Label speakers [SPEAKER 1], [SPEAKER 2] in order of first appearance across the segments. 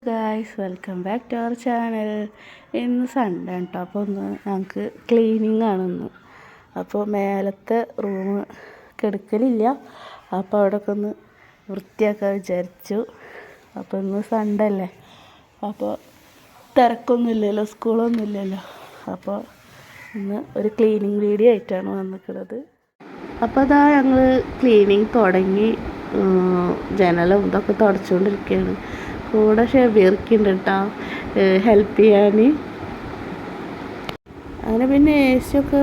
[SPEAKER 1] Guys, welcome back to our channel. ഇന്ന് Sunday കേട്ടോ. അപ്പോൾ ഒന്ന് ഞങ്ങൾക്ക് ക്ലീനിങ് ആണിന്ന്. അപ്പോൾ മേലത്തെ റൂം കെടുക്കലില്ല, അപ്പോൾ അവിടെയൊക്കെ ഒന്ന് വൃത്തിയാക്കാൻ വിചാരിച്ചു. അപ്പോൾ ഇന്ന് സൺഡേ അല്ലേ, അപ്പോൾ തിരക്കൊന്നുമില്ലല്ലോ, സ്കൂളൊന്നുമില്ലല്ലോ. അപ്പോൾ ഇന്ന് ഒരു ക്ലീനിങ് വീഡിയോ ആയിട്ടാണ് വന്നിട്ടുള്ളത്. അപ്പോൾ അതാ ഞങ്ങൾ ക്ലീനിങ് തുടങ്ങി, ജനലും ഇതൊക്കെ തുടച്ചുകൊണ്ടിരിക്കുകയാണ്. കൂടെ ഷെബീർക്കുണ്ട് കേട്ടോ ഹെൽപ്പ് ചെയ്യാൻ. അങ്ങനെ പിന്നെ എ സി ഒക്കെ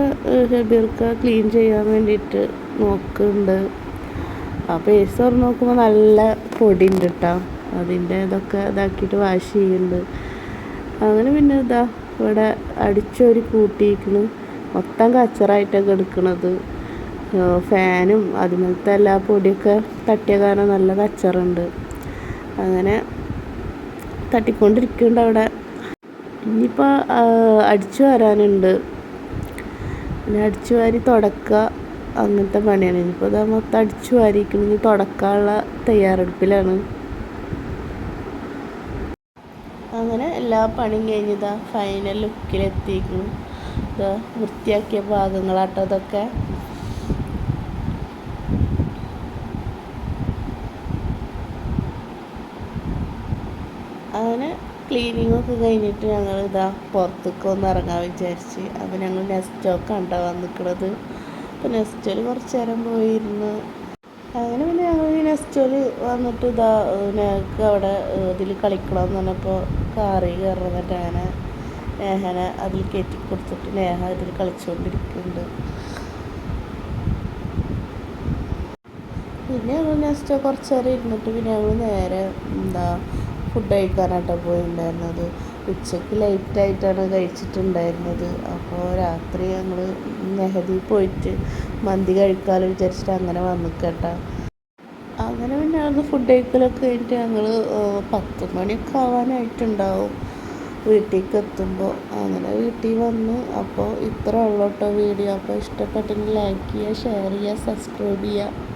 [SPEAKER 1] ഷെബീർക്ക് ക്ലീൻ ചെയ്യാൻ വേണ്ടിയിട്ട് നോക്കുന്നുണ്ട്. അപ്പോൾ എ സി തുറന്ന് നോക്കുമ്പോൾ നല്ല പൊടി ഉണ്ട് കേട്ടോ. അതിൻ്റെ ഇതൊക്കെ ഇതാക്കിയിട്ട് വാഷ് ചെയ്യുന്നുണ്ട്. അങ്ങനെ പിന്നെ ഇതാ ഇവിടെ അടിച്ചൊരു കൂട്ടിയിരിക്കുന്നു. മൊത്തം കച്ചറായിട്ടൊക്കെ എടുക്കണത്. ഫാനും അതുപോലത്തെ എല്ലാ പൊടിയൊക്കെ തട്ടിയ കാരണം നല്ല കച്ചറുണ്ട്. അങ്ങനെ തട്ടിക്കൊണ്ടിരിക്കുന്നുണ്ട് അവിടെ. ഇനിയിപ്പോൾ അടിച്ചു വരാനുണ്ട്, പിന്നെ അടിച്ചു വാരി തുടക്കുക, അങ്ങനത്തെ പണിയാണ്. ഇനിയിപ്പോൾ ഇതാ മൊത്തം അടിച്ചു വാരിയിരിക്കുന്നു. ഇനി തുടക്കാനുള്ള തയ്യാറെടുപ്പിലാണ്. അങ്ങനെ എല്ലാ പണിയും കഴിഞ്ഞതാ ഫൈനൽ ലുക്കിലെത്തിയിരിക്കുന്നു. ഇതാ വൃത്തിയാക്കിയ ഭാഗങ്ങളാട്ടോ അതൊക്കെ. അങ്ങനെ ക്ലീനിങ്ങൊക്കെ കഴിഞ്ഞിട്ട് ഞങ്ങൾ ഇതാ പുറത്തേക്ക് ഒന്ന് ഇറങ്ങാൻ വിചാരിച്ച്. അപ്പോൾ ഞങ്ങൾ നെസ്റ്റോക്കാണ് കേട്ടോ വന്നിട്ടുള്ളത്. അപ്പോൾ നെസ്റ്റോയിൽ കുറച്ച് നേരം പോയിരുന്നു. അങ്ങനെ പിന്നെ ഞങ്ങൾ ഈ നെസ്റ്റോയിൽ വന്നിട്ട് ഇതാ ഞങ്ങൾക്ക് അവിടെ ഇതിൽ കളിക്കണമെന്ന് പറഞ്ഞപ്പോൾ കാറിൽ കയറുന്നിട്ട് അങ്ങനെ നേഹനെ അതിൽ കയറ്റി കൊടുത്തിട്ട് നേഹ ഇതിൽ കളിച്ചുകൊണ്ടിരിക്കുന്നുണ്ട്. പിന്നെ ഞങ്ങൾ നെസ്റ്റോ കുറച്ച് നേരം ഇരുന്നിട്ട് പിന്നെ ഞങ്ങൾ നേരെ ഫുഡ് കഴിക്കാനായിട്ടാണ് പോയിട്ടുണ്ടായിരുന്നത്. ഉച്ചയ്ക്ക് ലേറ്റായിട്ടാണ് കഴിച്ചിട്ടുണ്ടായിരുന്നത്. അപ്പോൾ രാത്രി ഞങ്ങൾ നെഹദി പോയിട്ട് മന്തി കഴിക്കാമെന്ന് വിചാരിച്ചിട്ട് അങ്ങനെ വന്നിക്കട്ടോ. അങ്ങനെ പിന്നെ അത് ഫുഡ് കഴിക്കലൊക്കെ കഴിഞ്ഞിട്ട് ഞങ്ങൾ 10 മണിയൊക്കെ ആവാനായിട്ടുണ്ടാവും വീട്ടിലേക്ക് എത്തുമ്പോൾ. അങ്ങനെ വീട്ടിൽ വന്ന്. അപ്പോൾ ഇത്ര ഉള്ളൂ കേട്ടോ വീഡിയോ. അപ്പോൾ ഇഷ്ടപ്പെട്ടെങ്കിൽ ലൈക്ക് ചെയ്യുക, ഷെയർ ചെയ്യുക, സബ്സ്ക്രൈബ് ചെയ്യുക.